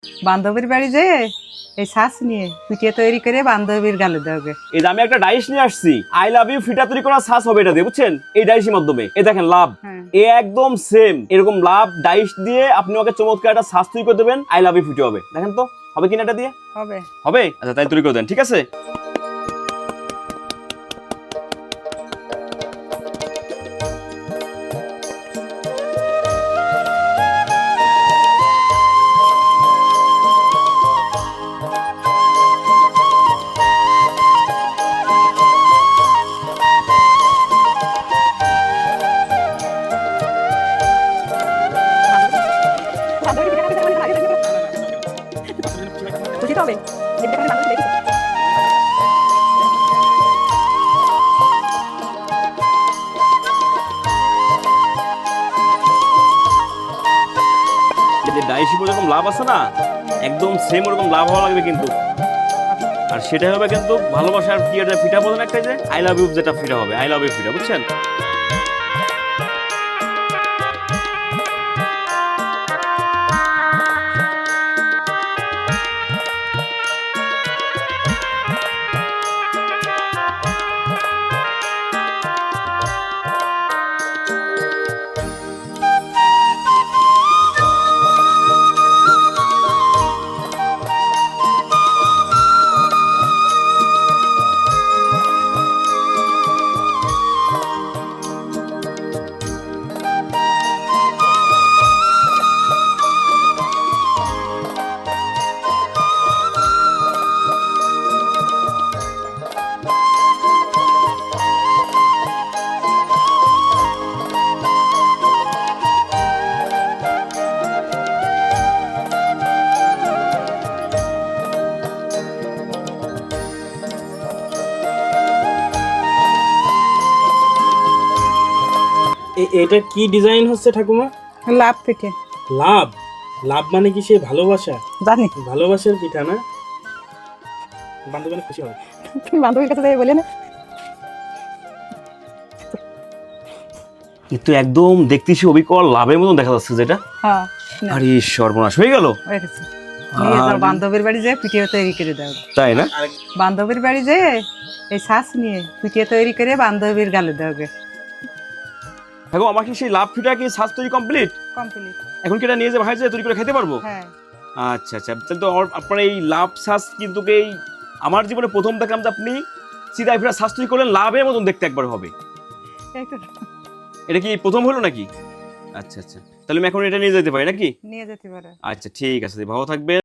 বান্ধবীর বাড়ি যেয়ে এই শ্বাস নিয়ে পিঠে তৈরি করে বান্ধবীর গালে দেওয়া। এই যে আমি একটা ডাইস নিয়ে আসছি, আই লাভ ইউ ফিটা তৈরি করা শ্বাস হবে এটা দিয়ে, বুঝছেন? এই ডাইসের মাধ্যমে এই দেখেন লাভ, এ একদম সেম এরকম লাভ ডাইস দিয়ে আপনি ওকে চমৎকার একটা শ্বাস তৈরি করে দেবেন, আই লাভ ইউ ফিটে হবে। দেখেন তো হবে কিনা এটা দিয়ে? হবে হবে। আচ্ছা তাই তৈরি করে দেন, ঠিক আছে? খুশি তো হবে। যে ডাইসি যেরকম লাভ আছে না, একদম সেম ওরকম লাভ হওয়া লাগবে কিন্তু। আর সেটা হবে কিন্তু ভালোবাসার কি এটা ফিটা বলেন একটা, যে আই লাভ ইউ যেটা ফিটা হবে, আই লাভ ইউ ফিটা, বুঝছেন? এটা কি ডিজাইন হচ্ছে ঠাকুমা? লাভ পিঠে। লাভ? লাভ মানে কি সে ভালোবাসা? জানি। ভালোবাসার পিঠা না? বান্ধবী অনেক খুশি হবে। তুমি বান্ধবীর কাছে যাই বলে না। কিন্তু একদম দেখতেছি অবিকল লাভের মতন দেখা যাচ্ছে যেটা। হ্যাঁ। আরে সর্বনাশ হয়ে গেল। নিয়ে যাও বান্ধবীর বাড়ি যেয়ে পিঠে তৈরি করে দাও। তাই না? বান্ধবীর বাড়ি যেয়ে এই শ্বাস নিয়ে পিঠে তৈরি করে বান্ধবীর গালে দেওয়া। দেখো আমার কি সেই লাভ ফিটা কি শ্বাস তৈরি কমপ্লিট? কমপ্লিট। এখন কি এটা নিয়ে যে ভাই যে তৈরি করে খেতে পারবো? হ্যাঁ। আচ্ছা আচ্ছা, তাহলে তো আপনার এই লাভ শ্বাস কিন্তু এই আমার জীবনে প্রথম দেখলাম যে আপনি চিদাই ফিরা শ্বাস তৈরি করলেন লাভের মতন দেখতে একবার হবে। এটা কি প্রথম হলো নাকি? আচ্ছা আচ্ছা, তাহলে আমি এখন এটা নিয়ে যেতে পারি নাকি? নিয়ে যেতে পারে। আচ্ছা ঠিক আছে, ভালো থাকবেন।